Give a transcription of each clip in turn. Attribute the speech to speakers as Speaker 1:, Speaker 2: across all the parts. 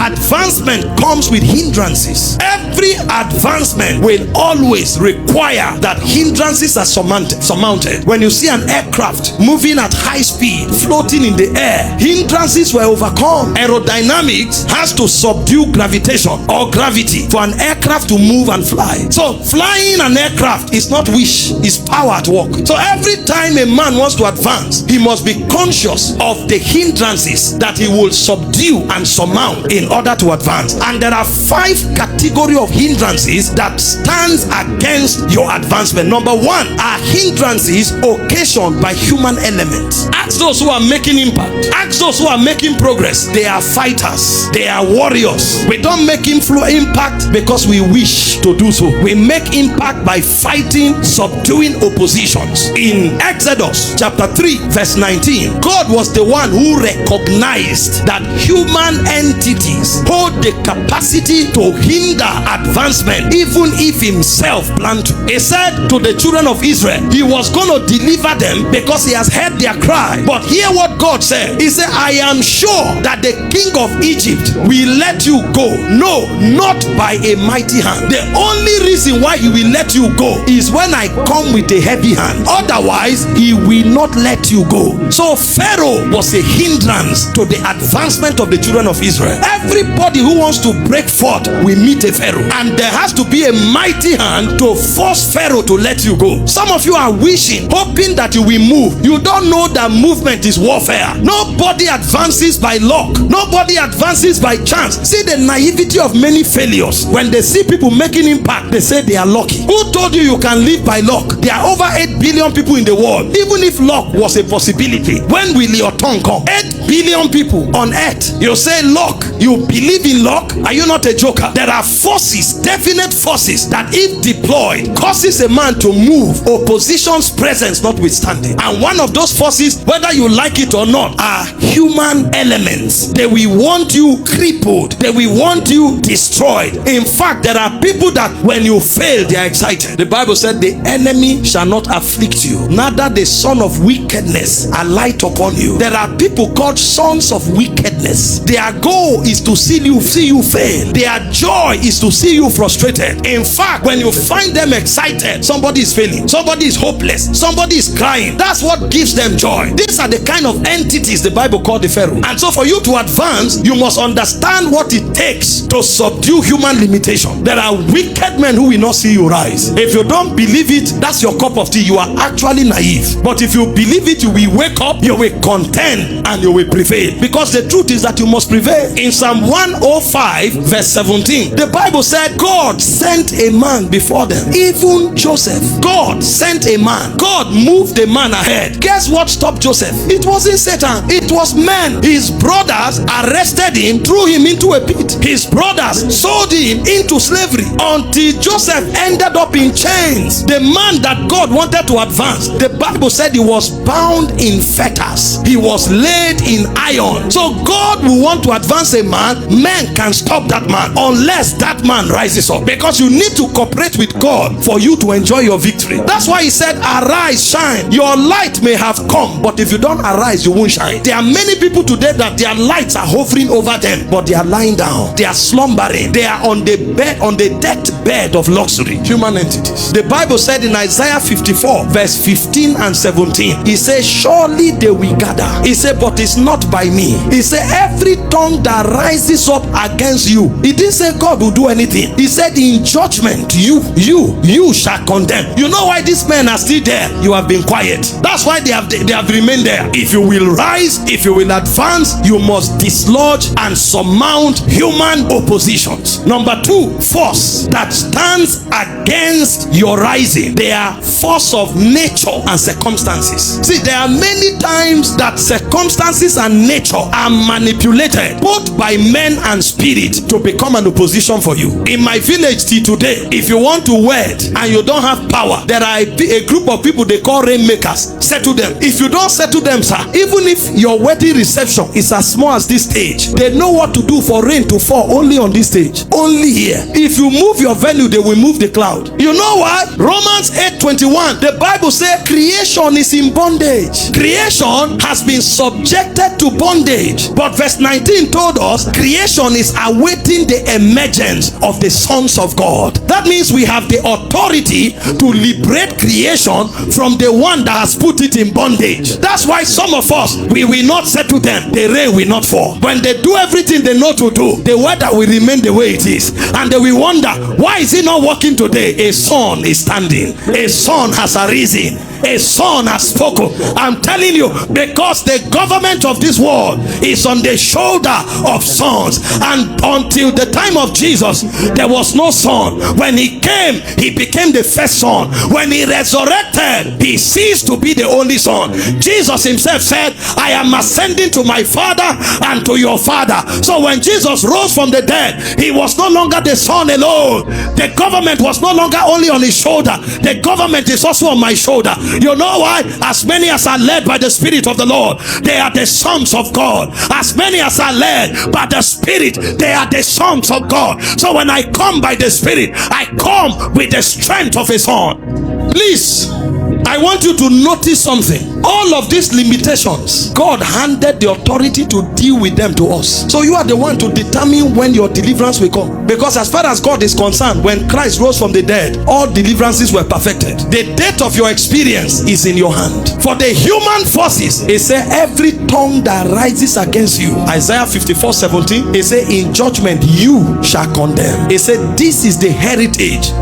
Speaker 1: advancement comes with hindrances. Every advancement will always require that hindrances are surmounted. When you see an aircraft moving at high speed, floating in the air, hindrances were overcome. Aerodynamics has to subdue gravitation or gravity for an aircraft to move and fly. So flying an aircraft is not wish, it's power at work. So every time a man wants to advance, he must be conscious of the hindrances that he will subdue and surmount in order to advance. And there are 5 categories of hindrances that stands against your advancement. Number 1 are hindrances occasioned by human elements. Ask those who are making impact. Ask those who are making progress. They are fighters. They are warriors. We don't make impact because we wish to do so. We make impact by fighting, subduing oppositions. In Exodus chapter 3 verse 19, God was the one who recognized that human entities hold the capacity to hinder advancement even if himself planned to. He said to the children of Israel, he was going to deliver them because he has heard their cry. But hear what God said. He said, I am sure that the king of Egypt will let you go. No, not by a mighty hand. The only reason why he will let you go is when I come with a heavy hand. Otherwise, he will not let you go. So Pharaoh was a hindrance to the advancement of the children of Israel. Everybody who wants to break forth will meet a Pharaoh, and there has to be a mighty hand to force Pharaoh to let you go. Some of you are wishing, hoping that you will move. You don't know that movement is warfare. Nobody advances by luck. Nobody advances by chance. See the naivety of many failures. When they see people making impact, they say they are lucky. Who told you you can live by luck? There are over 8 billion people in the world. Even if luck was a possibility, when will your tongue come? 8 billion people on earth. You say luck. You believe in luck? Are you not a joker? There are forces, definite forces, that if deployed causes a man to move, opposition's presence notwithstanding. And one of those forces, whether you like it or not, are human elements. They will want you crippled. They will want you destroyed. In fact, there are people that when you fail, they are excited. The Bible said the enemy shall not afflict you, neither the son of wickedness alight upon you. There are people called sons of wickedness. Their goal is to see you fail. Their joy is to see you frustrated. In fact, when you find them excited, somebody is failing, somebody is hopeless, somebody is crying. That's what gives them joy. These are the kind of entities the Bible called the Pharaoh. And so for you to advance, you must understand what it takes to subdue human limitation. There are wicked men who will not see you rise. If you don't believe it, that's your cup of tea. You are actually naive. But if you believe it, you will wake up, you will contend, and you will prevail. Because the truth is that you must prevail. In Psalm 105 verse 17, the Bible said God sent a man before them, even Joseph. God sent a man. God moved the man ahead. Guess what stopped Joseph? It wasn't Satan, it was men. His brothers arrested him, threw him into a pit. His brothers sold him into slavery until Joseph ended up in chains. The man that God wanted to advance, the Bible said he was bound in fetters. He was laid in iron. So God will want to advance a man. Men can stop that man unless that man rises up, because you need to cooperate with God for you to enjoy your victory. That's why he said, arise, shine. Your light may have come, but if you don't arise, you won't shine. There are many people today that their lights are hovering over them, but they are lying down, they are slumbering, they are on the bed, on the deathbed of luxury. Human entities. The Bible said in Isaiah 54 verse 15 and 17, he said, surely they will gather. He said, but it's not by me. He said, every tongue that rises up against you. He didn't say God will do anything. He said, in judgment you shall condemn. You know why these men are still there? You have been quiet. That's why they have remained there. If you will rise, if you will advance, you must dislodge and surmount human oppositions. Number 2, force that stands against your rising. They are force of nature and circumstances. See, there are many times that circumstances and nature are manipulated both by men and spirit to become an opposition for you. In my village till today, if you want to wed and you don't have power, there are a group of people they call rainmakers. Settle them. If you don't settle them, sir, even if your wedding reception is as small as this stage, they know what to do for rain to fall only on this stage, only here. If you move your value, they will move the cloud. You know why? Romans 8:21, the Bible says creation is in bondage. Creation has been subjected to bondage. But verse 19 told us creation is awaiting the emergence of the sons of God. That means we have the authority to liberate creation from the one that has put it in bondage. That's why some of us, we will not settle them. The rain will not fall. When they do everything they know to do, the weather will remain the way it is. And they will wonder, why is it not working today? A sun is standing. A sun has arisen. A son has spoken. I'm telling you, because the government of this world is on the shoulder of sons. And until the time of Jesus, there was no son. When he came, he became the first son. When he resurrected, he ceased to be the only son. Jesus himself said, I am ascending to my Father and to your Father. So when Jesus rose from the dead, he was no longer the son alone. The government was no longer only on his shoulder. The government is also on my shoulder. You know why? As many as are led by the Spirit of the Lord, they are the sons of God. As many as are led by the Spirit, they are the sons of God. So when I come by the Spirit, I come with the strength of a son. Please, I want you to notice something. All of these limitations, God handed the authority to deal with them to us. So you are the one to determine when your deliverance will come. Because as far as God is concerned, when Christ rose from the dead, all deliverances were perfected. The date of your experience is in your hand. For the human forces, it says every tongue that rises against you, Isaiah 54:17, it says in judgment you shall condemn. It said this is the heritage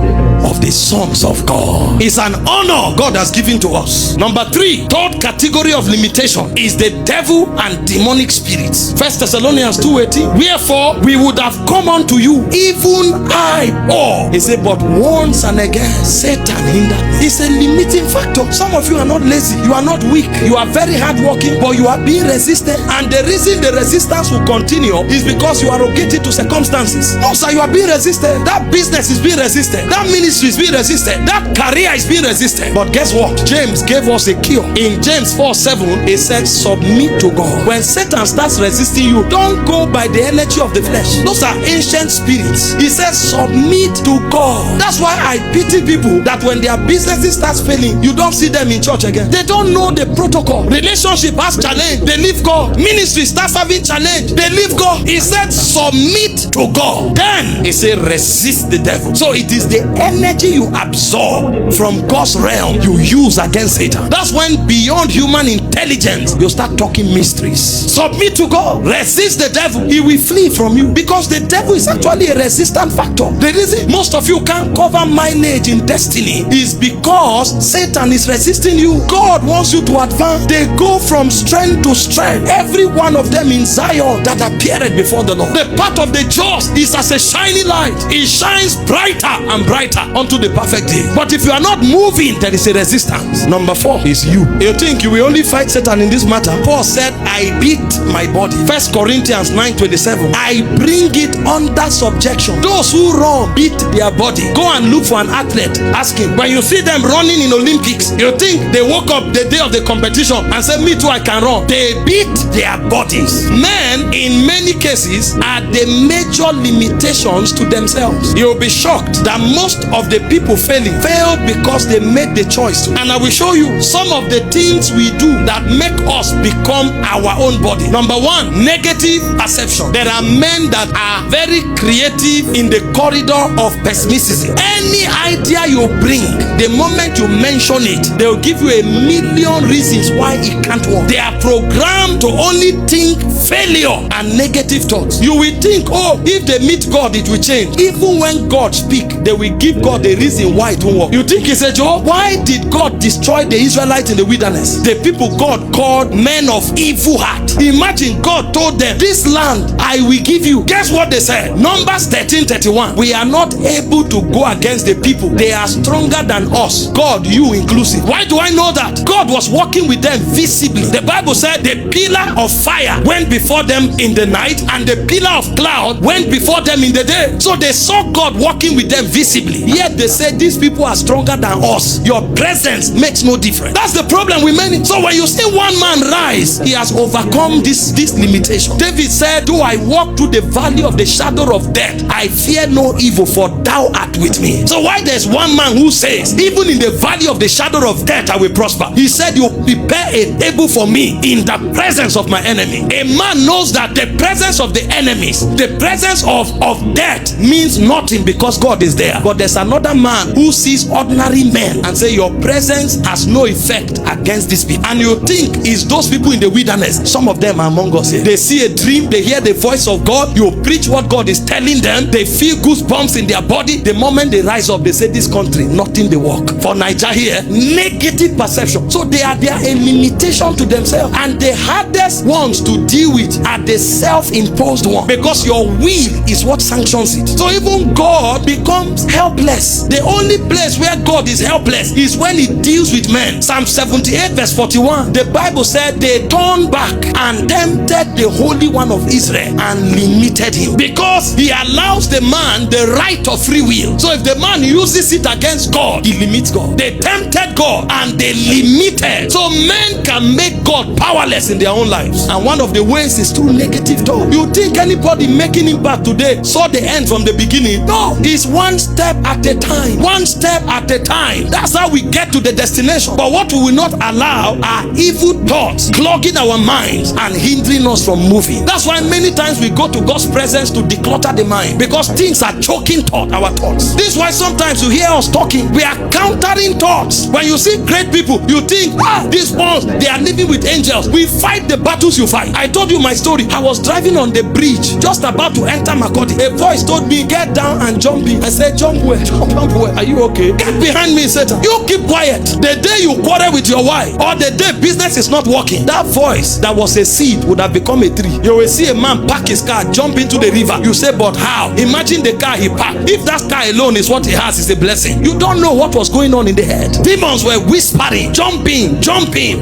Speaker 1: of the sons of God. It's an honor God has given to us. Number 3, third category of limitation is the devil and demonic spirits. 1 Thessalonians 2:18, wherefore we would have come unto you, even I, or he said, but once and again Satan hindered me. It's a limiting factor. Some of you are not lazy, you are not weak, you are very hardworking, but you are being resistant. And the reason the resistance will continue is because you are rogated to circumstances. No sir, you are being resisted. That business is being resisted. That ministry is being resisted. That career is being resisted. But guess what? James gave us a cure. In James 4:7, it said submit to God. When Satan starts resisting you, don't go by the energy of the flesh. Those are ancient spirits. He says submit to God. That's why I pity people that when their businesses starts failing, you don't see them in church again. They don't know the protocol. Relationship has challenge, they leave God. Ministry starts having challenge, they leave God. He said submit to God. Then he said resist the devil. So it is the energy you absorb from God's realm you use against Satan. That's when beyond human intelligence you start talking mysteries. Submit to God, resist the devil, he will flee from you, because the devil is actually a resistant factor. The reason most of you can't cover mileage in destiny is because Satan is resisting you. God wants you to advance. They go from strength to strength, every one of them in Zion that appeared before the Lord. The path of the just is as a shining light. It shines brighter and brighter unto the perfect day. But if you are not moving, there is a resistance. Number 4 is you. You think you will only fight Satan in this matter? Paul said, I beat my body. 1 Corinthians 9:27, I bring it under subjection. Those who run beat their body. Go and look for an athlete, ask him. When you see them running in Olympics, you think they woke up the day of the competition and said, me too, I can run. They beat their bodies. Men in many cases are the major limitations to themselves. You'll be shocked that most of the people failing failed because they made the choice to. And I will show you some of the things we do that make us become our own body. Number 1, negative perception. There are men that are very creative in the corridor of pessimism. Any idea you bring, the moment you mention it, they'll give you a million reasons why it can't work. They are programmed to only think failure and negative thoughts. You will think, oh, if they meet God, it will change. Even when God speaks, they will give God a reason why it won't work. You think it's a joke? Why did God destroy the Israelites in the wilderness? The people God called men of evil heart. Imagine God told them, this land I will give you. Guess what they said? Numbers 13:31. We are not able to go against the people. They are stronger than us. God, you inclusive. Why do I know that? God was working with them visibly. The Bible said the pillar of fire went before them in the night, and the pillar of cloud went before them in the day. So they saw God working with them visibly. Yet they said these people are stronger than us. Your presence makes no difference. That's the problem and with many. So when you see one man rise, he has overcome this limitation. David said, though I walk through the valley of the shadow of death, I fear no evil, for thou art with me. So why there's one man who says, even in the valley of the shadow of death I will prosper? He said, you prepare a table for me in the presence of my enemy. A man knows that the presence of the enemies, the presence of death means nothing because God is there. But there's another man who sees ordinary men and say, your presence has no effect against these people. And you think it's those people in the wilderness. Some of them are among us here. They see a dream, they hear the voice of God, you preach what God is telling them, they feel goosebumps in their body. The moment they rise up, they say, this country, nothing they work. For Nigeria here, negative perception. So they are a limitation to themselves. And the hardest ones to deal with are the self-imposed one, because your will is what sanctions it. So even God becomes helpless. The only place where God is helpless is when he deals with men. Psalm 78 verse 41, the Bible said they turned back and tempted the Holy One of Israel and limited him, because he allows the man the right of free will. So if the man uses it against God, he limits God. They tempted God and they limited. So men can make God powerless in their own lives, and one of the ways is through negative talk. You think anybody making impact today saw the end from the beginning? No, it's one step at a time. One step at a time. That's how we get to the destination. But what we will not allow are evil thoughts clogging our minds and hindering us from moving. That's why many times we go to God's presence to declutter the mind, because things are choking our thoughts. This is why sometimes you hear us talking, we are countering thoughts. When you see great people, you think, these ones, they are living with angels. We fight the battles you fight. I told you my story. I was driving on the bridge, just about to enter Makodi. A voice told me, get down and jump in. I said, jump where? Jump where? Are you okay? Get behind me, Satan. You keep quiet. The day you quarrel with your wife, or the day business is not working, that voice that was a seed would have become a tree. You will see a man park his car, jump into the river. You say, but how? Imagine the car he parked. If that car alone is what he has, is a blessing. You don't know what was going on in the head. Demons were whispering, jumping.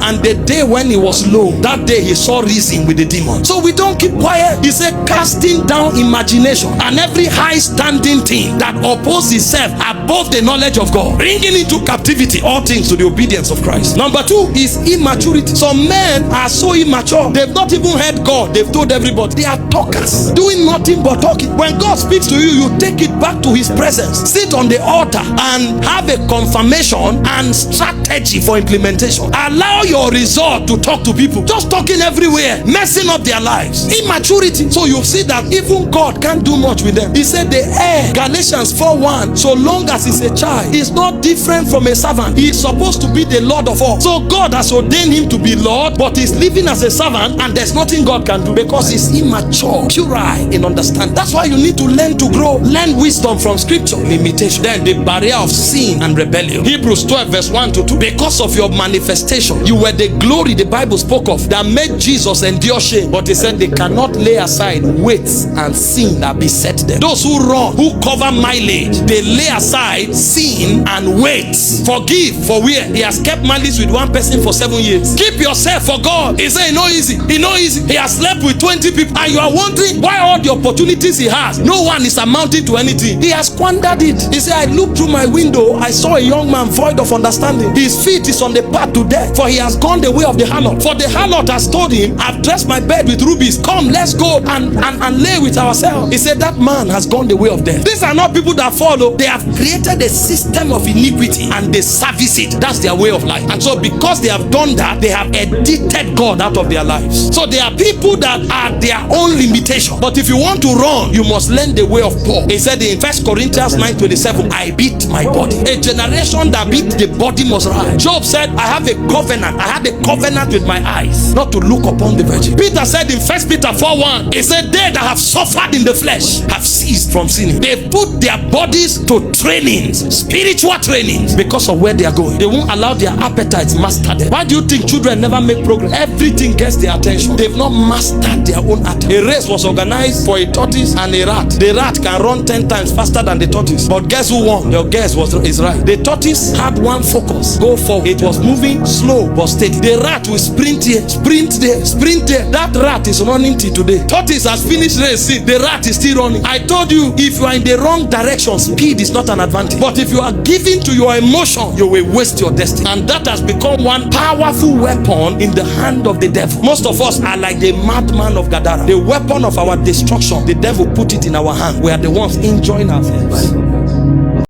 Speaker 1: And the day when he was low, that day he saw reason with the demon. So we don't keep quiet. He said, casting down imagination and every high standing thing that opposes itself above the knowledge of God, bringing into captivity all things to the obedience of Christ. Number two is immaturity. Some men are so immature, they've not even heard God. They've told everybody. They are talkers, doing nothing but talking. When God speaks to you, you take it back to his presence, sit on the altar and have a confirmation and strategy for implementation. Allow your result to talk to people. Just talking everywhere, messing up their lives. Immaturity. So you see that even God can't do much with them. He said the heir, Galatians 4:1, so long as he's a child, he's not different from a servant. He's supposed to be the Lord of all. So God has ordained him to be Lord, but he's living as a servant, and there's nothing God can do because he's immature, puerile in understanding. That's why you need to learn to grow. Learn wisdom from scripture. Limitation. Then the barrier of sin and rebellion. Hebrews 12 verse 1 to 2. Because of your manifestation, you were the glory the Bible spoke of that made Jesus endure shame. But he said they cannot lay aside weights and sin that beset them. Those who run, who cover mileage, they lay aside sin and weights. Forgive for where he has kept malice with one person for 7 years. Keep yourself for God. He said, no easy. He no easy. He has slept with 20 people, and you are wondering why all the opportunities he has, no one is amounting to anything. He has squandered it. He said, I looked through my window, I saw a young man void of understanding. His feet is on the path to death, for he has gone the way of the harlot. For the harlot has told him, I've dressed my bed with rubies. Come, let's go and lay with ourselves. He said, that man has gone the way of death. These are not people that follow. They have created a system of iniquity and they service it. That's their way of life. And so because they have done that, they have edited God out of their lives. So there are people that are their own limitation. But if you want to run, you must learn the way of Paul. He said in 1 Corinthians 9:27, I beat my body. A generation that beat the body must rise. Job said, I have a covenant. I had a covenant with my eyes not to look upon the virgin. Peter said in 1 Peter 4:1, he said, they that have suffered in the flesh have ceased from sinning. They put their bodies to trainings, spiritual trainings, because of where they are going. They won't allow their appetites master them. Why do you think children never make progress? Everything gets their attention. They've not mastered their own attitude. A race was organized for a tortoise and a rat. The rat can run 10 times faster than the tortoise. But guess who won? Your guess is right. The tortoise had one focus: go forward. It was moving slow but steady. The rat will sprint here, sprint there, sprint there. That rat is running till today. Tortoise has finished racing. The rat is still running. I told you, if you are in the wrong direction, speed is not an advantage. But if you are giving to your emotion, you will waste your destiny. And that has become become one powerful weapon in the hand of the devil. Most of us are like the madman of Gadara. The weapon of our destruction, the devil put it in our hand. We are the ones enjoying ourselves.